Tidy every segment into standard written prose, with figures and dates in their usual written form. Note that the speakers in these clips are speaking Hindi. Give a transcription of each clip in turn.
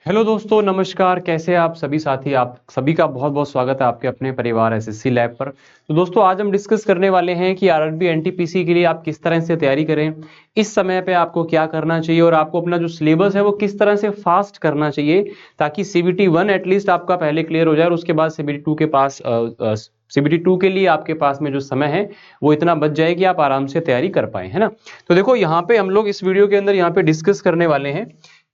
हेलो दोस्तों, नमस्कार। कैसे हैं आप सभी साथी? आप सभी का बहुत बहुत स्वागत है आपके अपने परिवार एसएससी लैब पर। तो दोस्तों, आज हम डिस्कस करने वाले हैं कि आरआरबी एनटीपीसी के लिए आप किस तरह से तैयारी करें, इस समय पे आपको क्या करना चाहिए और आपको अपना जो सिलेबस है वो किस तरह से फास्ट करना चाहिए, ताकि सीबीटी 1 एटलीस्ट आपका पहले क्लियर हो जाए और उसके बाद सीबीटी 2 के पास सीबीटी 2 के लिए आपके पास में जो समय है वो इतना बच जाए कि आप आराम से तैयारी कर पाए, है ना। तो देखो, यहाँ पे हम लोग इस वीडियो के अंदर यहाँ पे डिस्कस करने वाले हैं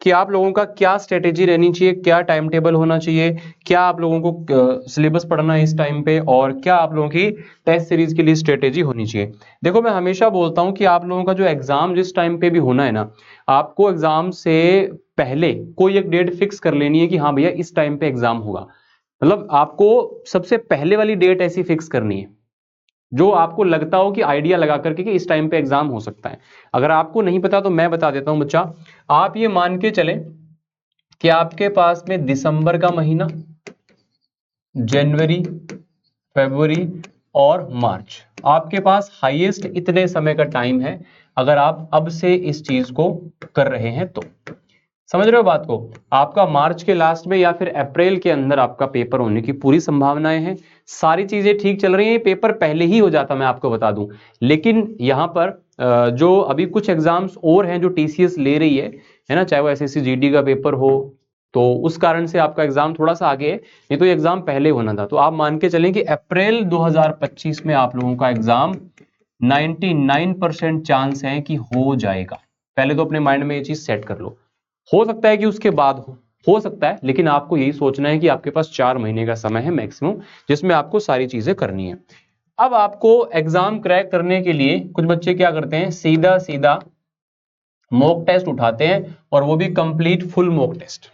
कि आप लोगों का क्या स्ट्रेटेजी रहनी चाहिए, क्या टाइम टेबल होना चाहिए, क्या आप लोगों को सिलेबस पढ़ना है इस टाइम पे, और क्या आप लोगों की टेस्ट सीरीज के लिए स्ट्रेटेजी होनी चाहिए। देखो, मैं हमेशा बोलता हूं कि आप लोगों का जो एग्जाम जिस टाइम पे भी होना है ना, आपको एग्जाम से पहले कोई एक डेट फिक्स कर लेनी है कि हाँ भैया इस टाइम पे एग्जाम होगा। मतलब आपको सबसे पहले वाली डेट ऐसी फिक्स करनी है जो आपको लगता हो कि आइडिया लगा करके कि इस टाइम पे एग्जाम हो सकता है। अगर आपको नहीं पता तो मैं बता देता हूं बच्चा। आप ये मान के चलें कि आपके पास में दिसंबर का महीना, जनवरी, फरवरी और मार्च, आपके पास हाईएस्ट इतने समय का टाइम है अगर आप अब से इस चीज को कर रहे हैं तो। समझ रहे हो बात को? आपका मार्च के लास्ट में या फिर अप्रैल के अंदर आपका पेपर होने की पूरी संभावनाएं हैं। सारी चीजें ठीक चल रही हैं, पेपर पहले ही हो जाता, मैं आपको बता दूं। लेकिन यहाँ पर जो अभी कुछ एग्जाम्स और हैं जो टीसीएस ले रही है ना, चाहे वो एसएससी जीडी का पेपर हो, तो उस कारण से आपका एग्जाम थोड़ा सा आगे है, नहीं तो ये एग्जाम पहले होना था। तो आप मान के चलें कि अप्रैल 2025 में आप लोगों का एग्जाम 99% चांस है कि हो जाएगा। पहले तो अपने माइंड में ये चीज सेट कर लो। हो सकता है कि उसके बाद हो सकता है, लेकिन आपको यही सोचना है कि आपके पास 4 महीने का समय है मैक्सिमम, जिसमें आपको सारी चीजें करनी है। अब आपको एग्जाम क्रैक करने के लिए कुछ बच्चे क्या करते हैं, सीधा सीधा मॉक टेस्ट उठाते हैं, और वो भी कंप्लीट फुल मॉक टेस्ट।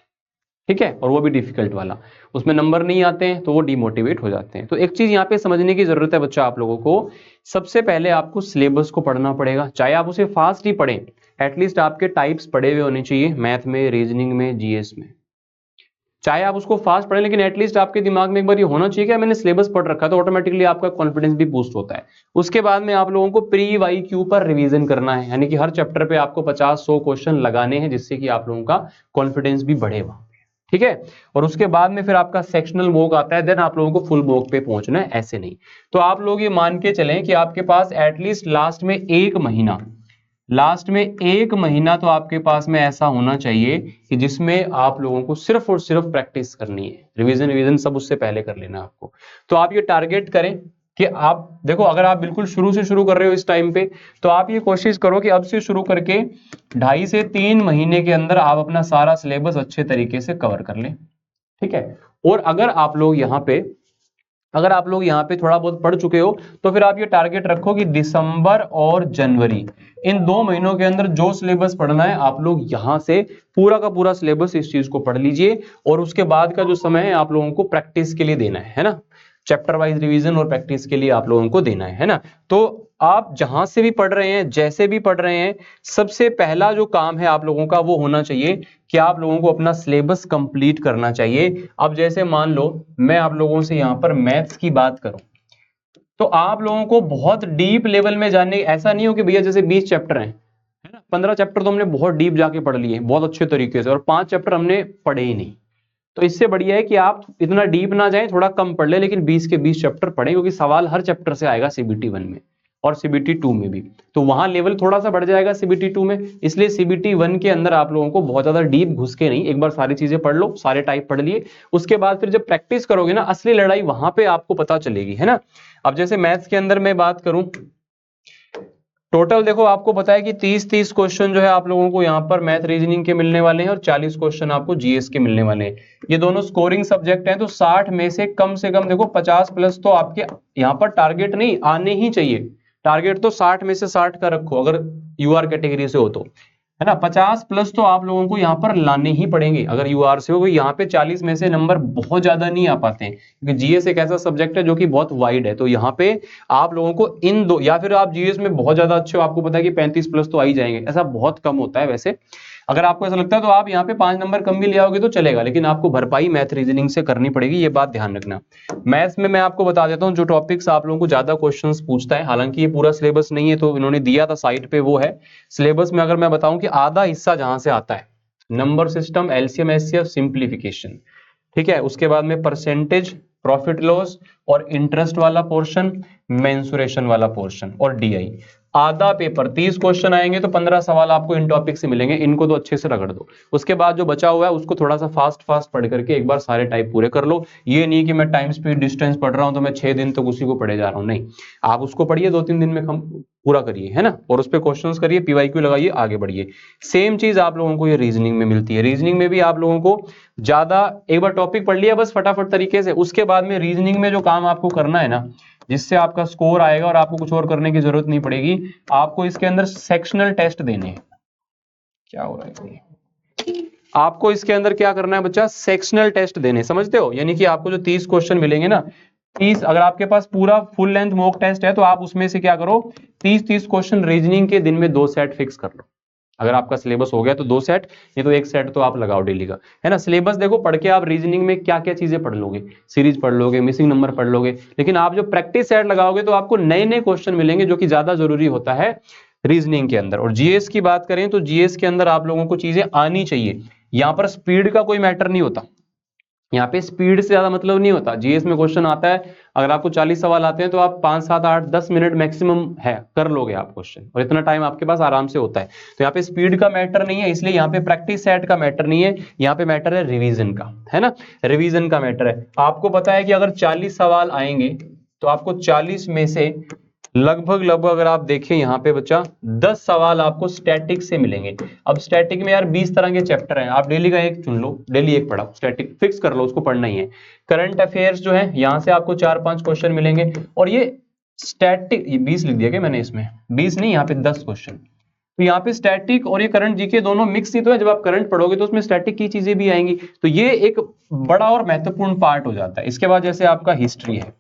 ठीक है, और वो भी डिफिकल्ट वाला। उसमें नंबर नहीं आते हैं तो वो डिमोटिवेट हो जाते हैं। तो एक चीज यहाँ पे समझने की जरूरत है बच्चा आप लोगों को। सबसे पहले आपको सिलेबस को पढ़ना पड़ेगा, चाहे आप उसे फास्ट ही पढ़ें, एटलीस्ट आपके टाइप्स पढ़े हुए होने चाहिए, मैथ में, रीजनिंग में, जीएस में। चाहे आप उसको फास्ट पढ़ें, लेकिन एटलीस्ट आपके दिमाग में एक बार ये होना चाहिए कि मैंने सिलेबस पढ़ रखा है, तो ऑटोमेटिकली आपका कॉन्फिडेंस भी बूस्ट होता है। उसके बाद में आप लोगों को प्री वाई क्यू पर रिवीजन करना है, यानी कि हर चैप्टर पे आपको 50-100 क्वेश्चन लगाने हैं, जिससे कि आप लोगों का कॉन्फिडेंस भी बढ़े वहां। ठीक है, और उसके बाद में फिर आपका सेक्शनल मॉक आता है, देन आप लोगों को फुल मॉक पे पहुंचना है, ऐसे नहीं। तो आप लोग ये मान के चलें कि आपके पास एटलीस्ट लास्ट में एक महीना तो आपके पास में ऐसा होना चाहिए कि जिसमें आप लोगों को सिर्फ और सिर्फ प्रैक्टिस करनी है। रिवीजन सब उससे पहले कर लेना आपको। तो आप ये टारगेट करें कि आप देखो, अगर आप बिल्कुल शुरू से शुरू कर रहे हो इस टाइम पे, तो आप ये कोशिश करो कि अब से शुरू करके 2.5 से 3 महीने के अंदर आप अपना सारा सिलेबस अच्छे तरीके से कवर कर लें। ठीक है, और अगर आप लोग यहाँ पे थोड़ा बहुत पढ़ चुके हो, तो फिर आप ये टारगेट रखो कि दिसंबर और जनवरी, इन 2 महीनों के अंदर जो सिलेबस पढ़ना है आप लोग यहाँ से पूरा का पूरा सिलेबस इस चीज को पढ़ लीजिए, और उसके बाद का जो समय है आप लोगों को प्रैक्टिस के लिए देना है ना। चैप्टर वाइज रिवीजन और प्रैक्टिस के लिए आप लोगों को देना है ना। तो आप जहां से भी पढ़ रहे हैं, जैसे भी पढ़ रहे हैं, सबसे पहला जो काम है आप लोगों का वो होना चाहिए कि आप लोगों को अपना सिलेबस कंप्लीट करना चाहिए। अब जैसे मान लो मैं आप लोगों से यहां पर मैथ्स की बात करूं, तो आप लोगों को बहुत डीप लेवल में जानने, ऐसा नहीं हो कि भैया जैसे 20 चैप्टर हैं, है ना, 15 चैप्टर तो हमने बहुत डीप जाके पढ़ लिए बहुत अच्छे तरीके से, और 5 चैप्टर हमने पढ़े ही नहीं। तो इससे बढ़िया है कि आप इतना डीप ना जाएं, थोड़ा कम पढ़ ले, लेकिन 20 के 20 चैप्टर पढ़ें, क्योंकि सवाल हर चैप्टर से आएगा सीबीटी 1 में और सीबीटी 2 में भी। तो वहां लेवल थोड़ा सा बढ़ जाएगा सीबीटी 2 में, इसलिए सीबीटी 1 के अंदर आप लोगों को बहुत ज्यादा डीप घुस के नहीं, एक बार सारी चीजें पढ़ लो, सारे टाइप पढ़ लिए, उसके बाद फिर जब प्रैक्टिस करोगे ना, असली लड़ाई वहां पे आपको पता चलेगी, है ना। अब जैसे मैथ्स के अंदर मैं बात करूं, टोटल देखो आपको पता है कि 30-30 क्वेश्चन जो है आप लोगों को यहाँ पर मैथ रीजनिंग के मिलने वाले हैं, और 40 क्वेश्चन आपको जीएस के मिलने वाले हैं। ये दोनों स्कोरिंग सब्जेक्ट हैं, तो 60 में से कम देखो 50 प्लस तो आपके यहाँ पर टारगेट नहीं आने ही चाहिए। टारगेट तो 60 में से 60 का रखो अगर यूआर कैटेगरी से हो तो, है ना। 50 प्लस तो आप लोगों को यहाँ पर लाने ही पड़ेंगे अगर यूआर से हो। यहाँ पे 40 में से नंबर बहुत ज्यादा नहीं आ पाते हैं, क्योंकि जीएस एक ऐसा सब्जेक्ट है जो कि बहुत वाइड है। तो यहाँ पे आप लोगों को इन दो, या फिर आप जीएस में बहुत ज्यादा अच्छे हो, आपको पता है कि 35 प्लस तो आ ही जाएंगे, ऐसा बहुत कम होता है वैसे। अगर आपको ऐसा लगता है तो आप यहाँ पे 5 नंबर कम भी ले आओगे तो चलेगा, लेकिन आपको भरपाई मैथ रीजनिंग से करनी पड़ेगी, ये बात ध्यान रखना। मैथ्स में मैं आपको बता देता हूँ जो टॉपिक्स आप लोगों को ज्यादा क्वेश्चंस पूछता है, हालांकि ये पूरा सिलेबस नहीं है, तो इन्होंने दिया था साइट पे वो है सिलेबस में। अगर मैं बताऊं कि आधा हिस्सा जहां से आता है, number system, LCM, HCF, simplification, ठीक है। उसके बाद में परसेंटेज, प्रॉफिट लॉस और इंटरेस्ट वाला पोर्शन, मेंसुरेशन वाला पोर्शन और डीआई। आधा पेपर 30 क्वेश्चन आएंगे तो 15 सवाल आपको इन टॉपिक से मिलेंगे, इनको तो अच्छे से रगड़ दो। उसके बाद जो बचा हुआ है उसको थोड़ा सा फास्ट फास्ट पढ़ करके एक बार सारे टाइप पूरे कर लो। ये नहीं कि मैं टाइम स्पीड डिस्टेंस पढ़ रहा हूं तो मैं 6 दिन तक उसी को पढ़े जा रहा हूं, नहीं, आप उसको पढ़िए 2-3 दिन में पूरा करिए, है ना, और उस पर क्वेश्चंस करिए, पीवाईक्यू लगाइए, आगे बढ़िए। सेम चीज आप लोगों को ये रीजनिंग में मिलती है। रीजनिंग में भी आप लोगों को ज्यादा, एक बार टॉपिक पढ़ लिया बस फटाफट तरीके से, उसके बाद में रीजनिंग में जो काम आपको करना है ना, जिससे आपका स्कोर आएगा और आपको कुछ और करने की जरूरत नहीं पड़ेगी, आपको इसके अंदर सेक्शनल टेस्ट देने हैं। क्या हो रहा है, आपको इसके अंदर क्या करना है बच्चा, सेक्शनल टेस्ट देने, समझते हो, यानी कि आपको जो 30 क्वेश्चन मिलेंगे ना, 30, अगर आपके पास पूरा फुल लेंथ मॉक टेस्ट है तो आप उसमें से क्या करो, 30 क्वेश्चन रीजनिंग के दिन में 2 सेट फिक्स कर लो। अगर आपका सिलेबस हो गया तो 2 सेट, नहीं तो 1 सेट तो आप लगाओ डेली का, है ना। सिलेबस देखो पढ़ के आप रीजनिंग में क्या क्या चीजें पढ़ लोगे, सीरीज पढ़ लोगे, मिसिंग नंबर पढ़ लोगे, लेकिन आप जो प्रैक्टिस सेट लगाओगे तो आपको नए नए क्वेश्चन मिलेंगे, जो कि ज्यादा जरूरी होता है रीजनिंग के अंदर। और जीएस की बात करें तो जीएस के अंदर आप लोगों को चीजें आनी चाहिए। यहां पर स्पीड का कोई मैटर नहीं होता, यहाँ पे स्पीड से ज्यादा मतलब नहीं होता। जीएस में क्वेश्चन आता है, अगर आपको 40 सवाल आते हैं तो आप 5, 7, 8, 10 मिनट मैक्सिमम है कर लोगे आप क्वेश्चन, और इतना टाइम आपके पास आराम से होता है। तो यहाँ पे स्पीड का मैटर नहीं है, इसलिए यहाँ पे प्रैक्टिस सेट का मैटर नहीं है, यहाँ पे मैटर है रिवीजन का, है ना, रिवीजन का मैटर है। आपको पता है कि अगर 40 सवाल आएंगे तो आपको 40 में से लगभग अगर आप देखें यहाँ पे बच्चा 10 सवाल आपको स्टैटिक से मिलेंगे। अब स्टैटिक में यार 20 तरह के चैप्टर हैं, आप डेली का एक चुन लो, डेली एक पढ़ाओ, स्टैटिक फिक्स कर लो, उसको पढ़ना ही है। करंट अफेयर्स जो है यहाँ से आपको 4-5 क्वेश्चन मिलेंगे, और ये स्टैटिक, ये 20 लिख दिया क्या मैंने, इसमें 20 नहीं, यहाँ पे 10 क्वेश्चन। तो यहाँ पे स्टैटिक और ये करंट जीके दोनों मिक्स ही तो है, जब आप करंट पढ़ोगे तो उसमें स्टैटिक की चीजें भी आएंगी, तो ये एक बड़ा और महत्वपूर्ण पार्ट हो जाता है। इसके बाद जैसे आपका हिस्ट्री है,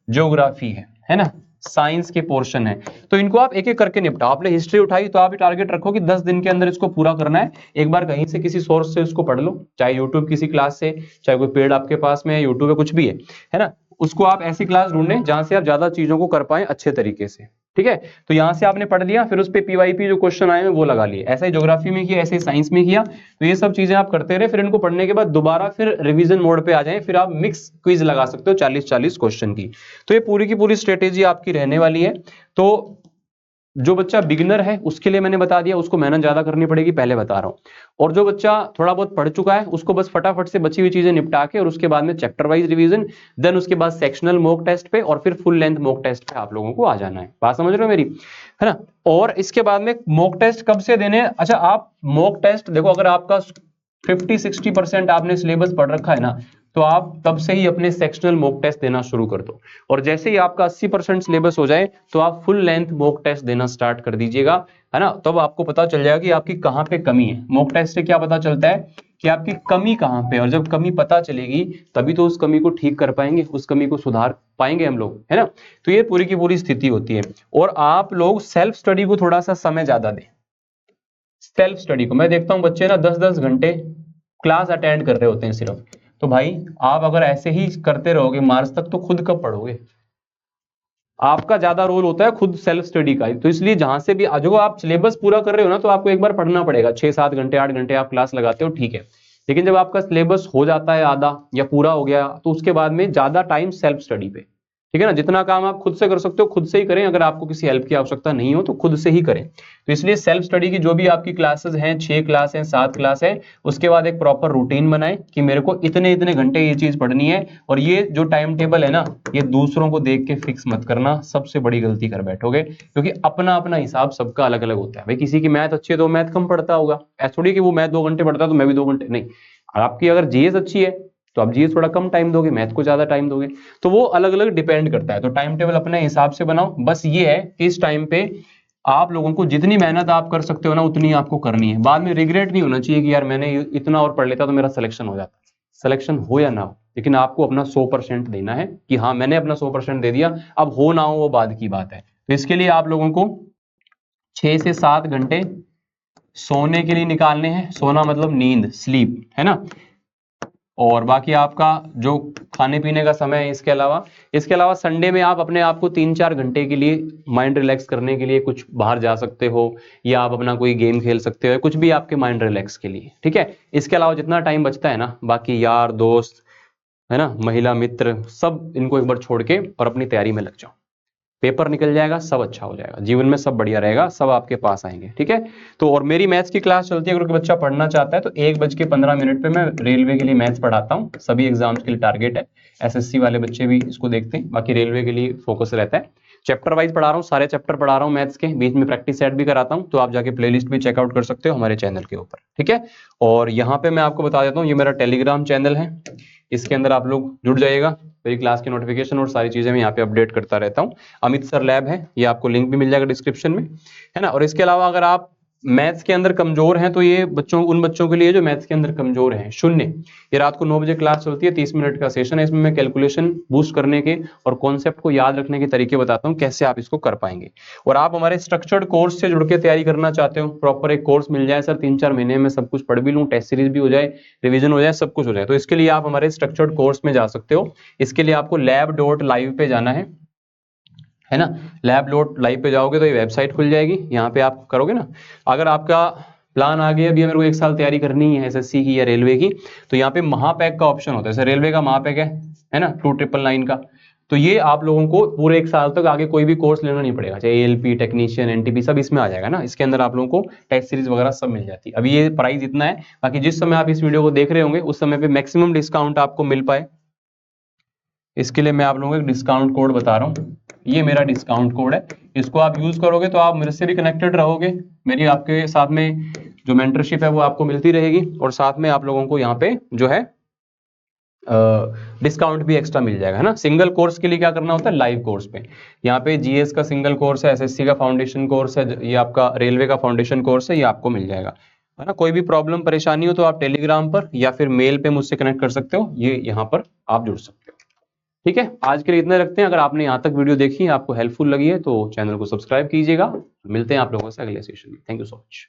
ज्योग्राफी है ना, साइंस के पोर्शन है, तो इनको आप एक एक करके निपटाओ। आपने हिस्ट्री उठाई तो आप टारगेट रखो कि 10 दिन के अंदर इसको पूरा करना है। एक बार कहीं से किसी सोर्स से इसको पढ़ लो, चाहे यूट्यूब किसी क्लास से, चाहे कोई पेड आपके पास में है, यूट्यूब पे कुछ भी है ना, उसको आप ऐसी क्लास ढूंढें जहां से आप ज्यादा चीजों को कर पाए अच्छे तरीके से, ठीक है। तो यहां से आपने पढ़ लिया, फिर उस पे पीवाईपी जो क्वेश्चन आए हैं वो लगा लिए, ऐसा ही ज्योग्राफी में किया, ऐसे ही साइंस में किया। तो ये सब चीजें आप करते रहे, फिर इनको पढ़ने के बाद दोबारा फिर रिवीजन मोड पे आ जाएं, फिर आप मिक्स क्विज लगा सकते हो 40-40 क्वेश्चन की। तो ये पूरी की पूरी स्ट्रेटेजी आपकी रहने वाली है। तो जो बच्चा बिगिनर है उसके लिए मैंने बता दिया, उसको मेहनत ज्यादा करनी पड़ेगी, पहले बता रहा हूं। और जो बच्चा थोड़ा बहुत पढ़ चुका है उसको बस फटाफट से बची हुई चीजें निपटा के, और उसके बाद में चैप्टर वाइज रिवीजन, देन उसके बाद सेक्शनल मॉक टेस्ट पे, और फिर फुल लेंथ मॉक टेस्ट पे आप लोगों को आ जाना है। बात समझ रहे हो मेरी, है ना। और इसके बाद में मॉक टेस्ट कब से देने हैं, अच्छा आप मॉक टेस्ट देखो, अगर आपका 50-60% आपने सिलेबस पढ़ रखा है ना, तो आप तब से ही अपने सेक्शनल मॉक टेस्ट देना शुरू कर दो। और जैसे ही आपका 80% सिलेबस हो जाए तो आप फुल लेंथ मॉक टेस्ट देना स्टार्ट कर दीजिएगा, है ना। तब आपको पता चल जाएगा कि आपकी कहां पे कमी है। मॉक टेस्ट से क्या पता चलता है कि आपकी कमी कहां पे, और जब कमी पता चलेगी तभी तो उस कमी को ठीक कर पाएंगे, उस कमी को सुधार पाएंगे हम लोग, है ना। तो ये पूरी की पूरी स्थिति होती है। और आप लोग सेल्फ स्टडी को थोड़ा सा समय ज्यादा दें। सेल्फ स्टडी को मैं देखता हूं बच्चे ना 10-10 घंटे क्लास अटेंड कर रहे होते हैं सिर्फ। तो भाई आप अगर ऐसे ही करते रहोगे मार्च तक तो खुद कब पढ़ोगे। आपका ज्यादा रोल होता है खुद सेल्फ स्टडी का। तो इसलिए जहां से भी जो आप सिलेबस पूरा कर रहे हो ना, तो आपको एक बार पढ़ना पड़ेगा। 6-7 घंटे 8 घंटे आप क्लास लगाते हो, ठीक है, लेकिन जब आपका सिलेबस हो जाता है आधा या पूरा हो गया, तो उसके बाद में ज्यादा टाइम सेल्फ स्टडी पे, ठीक है ना। जितना काम आप खुद से कर सकते हो खुद से ही करें, अगर आपको किसी हेल्प की आवश्यकता नहीं हो तो खुद से ही करें। तो इसलिए सेल्फ स्टडी की जो भी आपकी क्लासेस हैं, 6 क्लास हैं, 7 क्लास है, उसके बाद एक प्रॉपर रूटीन बनाएं कि मेरे को इतने इतने घंटे ये चीज पढ़नी है। और ये जो टाइम टेबल है ना, ये दूसरों को देख के फिक्स मत करना, सबसे बड़ी गलती कर बैठोगे, क्योंकि अपना अपना हिसाब सबका अलग अलग होता है। भाई किसी की मैथ अच्छी है तो मैथ कम पढ़ता होगा, ऐसा थोड़ी कि वो मैथ 2 घंटे पढ़ता है तो मैं भी 2 घंटे, नहीं। आपकी अगर जीएस अच्छी है तो आप जीएस थोड़ा कम टाइम दोगे, मैथ को ज्यादा टाइम दोगे, तो वो अलग अलग डिपेंड करता है। तो टाइम टेबल अपने हिसाब से बनाओ। बस ये है कि इस टाइम पे आप लोगों को जितनी मेहनत आप कर सकते हो ना उतनी आपको करनी है। बाद में रिग्रेट नहीं होना चाहिए कि यार मैंने इतना और पढ़ लेता तो मेरा सिलेक्शन हो जाता। सिलेक्शन हो या ना हो, लेकिन आपको अपना 100% देना है कि हाँ मैंने अपना 100% दे दिया। अब हो ना हो वो बाद की बात है। तो इसके लिए आप लोगों को 6 से 7 घंटे सोने के लिए निकालने हैं। सोना मतलब नींद, स्लीप, है ना। और बाकी आपका जो खाने पीने का समय है, इसके अलावा संडे में आप अपने आप को 3-4 घंटे के लिए माइंड रिलैक्स करने के लिए कुछ बाहर जा सकते हो, या आप अपना कोई गेम खेल सकते हो, कुछ भी आपके माइंड रिलैक्स के लिए, ठीक है। इसके अलावा जितना टाइम बचता है ना, बाकी यार दोस्त है ना, महिला मित्र, सब इनको एक बार छोड़ के और अपनी तैयारी में लग जाओ। पेपर निकल जाएगा, सब अच्छा हो जाएगा, जीवन में सब बढ़िया रहेगा, सब आपके पास आएंगे, ठीक है। तो और मेरी मैथ्स की क्लास चलती है, अगर कोई बच्चा पढ़ना चाहता है तो 1:15 पे मैं रेलवे के लिए मैथ्स पढ़ाता हूँ। सभी एग्जाम्स के लिए टारगेट है, एसएससी वाले बच्चे भी इसको देखते हैं, बाकी रेलवे के लिए फोकस रहता है। चैप्टर वाइज पढ़ा रहा हूँ, सारे चैप्टर पढ़ा रहा हूँ मैथ्स के, बीच में प्रैक्टिस सेट भी कराता हूँ, तो आप जाके प्लेलिस्ट भी चेकआउट कर सकते हो हमारे चैनल के ऊपर, ठीक है। और यहाँ पे मैं आपको बता देता हूँ, ये मेरा टेलीग्राम चैनल है, इसके अंदर आप लोग जुड़ जाइएगा, मेरी क्लास की नोटिफिकेशन और सारी चीजें मैं यहाँ पे अपडेट करता रहता हूँ। अमित सर लैब है, ये आपको लिंक भी मिल जाएगा डिस्क्रिप्शन में, है ना। और इसके अलावा अगर आप मैथ्स के अंदर कमजोर हैं तो ये उन बच्चों के लिए जो मैथ्स के अंदर कमजोर हैं, शून्य, ये रात को 9 बजे क्लास चलती है, 30 मिनट का सेशन है, इसमें मैं कैलकुलेशन बूस्ट करने के और कॉन्सेप्ट को याद रखने के तरीके बताता हूँ, कैसे आप इसको कर पाएंगे। और आप हमारे स्ट्रक्चर्ड कोर्स से जुड़ के तैयारी करना चाहते हो, प्रॉपर एक कोर्स मिल जाए सर, 3-4 महीने में सब कुछ पढ़ भी लूँ, टेस्ट सीरीज भी हो जाए, रिविजन हो जाए, सब कुछ हो जाए, तो इसके लिए आप हमारे स्ट्रक्चर्ड कोर्स में जा सकते हो। इसके लिए आपको lab.live पे जाना है ना। lab.live पे जाओगे तो ये वेबसाइट खुल जाएगी, यहाँ पे आप करोगे ना। अगर आपका प्लान आ गया, अभी मेरे को 1 साल तैयारी करनी है एसएससी की या रेलवे की, तो यहाँ पे महापैक का ऑप्शन होता है, जैसे रेलवे का महापैक है ना 2999 का, तो ये आप लोगों को पूरे 1 साल तक आगे कोई भी कोर्स लेना नहीं पड़ेगा, चाहे एएलपी, टेक्नीशियन, एनटीपी, सब इसमें आ जाएगा ना। इसके अंदर आप लोगों को टेस्ट सीरीज वगैरह सब मिल जाती है। अभी ये प्राइस इतना है, बाकी जिस समय आप इस वीडियो को देख रहे होंगे उस समय पे मैक्सिमम डिस्काउंट आपको मिल पाए, इसके लिए मैं आप लोगों को एक डिस्काउंट कोड बता रहा हूँ। ये मेरा डिस्काउंट कोड है, इसको आप यूज करोगे तो आप मेरे से भी कनेक्टेड रहोगे, मेरी आपके साथ में जो मेंटरशिप है वो आपको मिलती रहेगी, और साथ में आप लोगों को यहाँ पे जो है डिस्काउंट भी एक्स्ट्रा मिल जाएगा, है ना। सिंगल कोर्स के लिए क्या करना होता है, लाइव कोर्स पे यहाँ पे जीएस का सिंगल कोर्स है, एसएससी का फाउंडेशन कोर्स है, ये आपका रेलवे का फाउंडेशन कोर्स है, ये आपको मिल जाएगा, है ना। कोई भी प्रॉब्लम परेशानी हो तो आप टेलीग्राम पर या फिर मेल पे मुझसे कनेक्ट कर सकते हो, ये यहाँ पर आप जुड़ सकते हो, ठीक है। आज के लिए इतना रखते हैं। अगर आपने यहाँ तक वीडियो देखी, आपको हेल्पफुल लगी है तो चैनल को सब्सक्राइब कीजिएगा। मिलते हैं आप लोगों से अगले सेशन में। Thank you so much.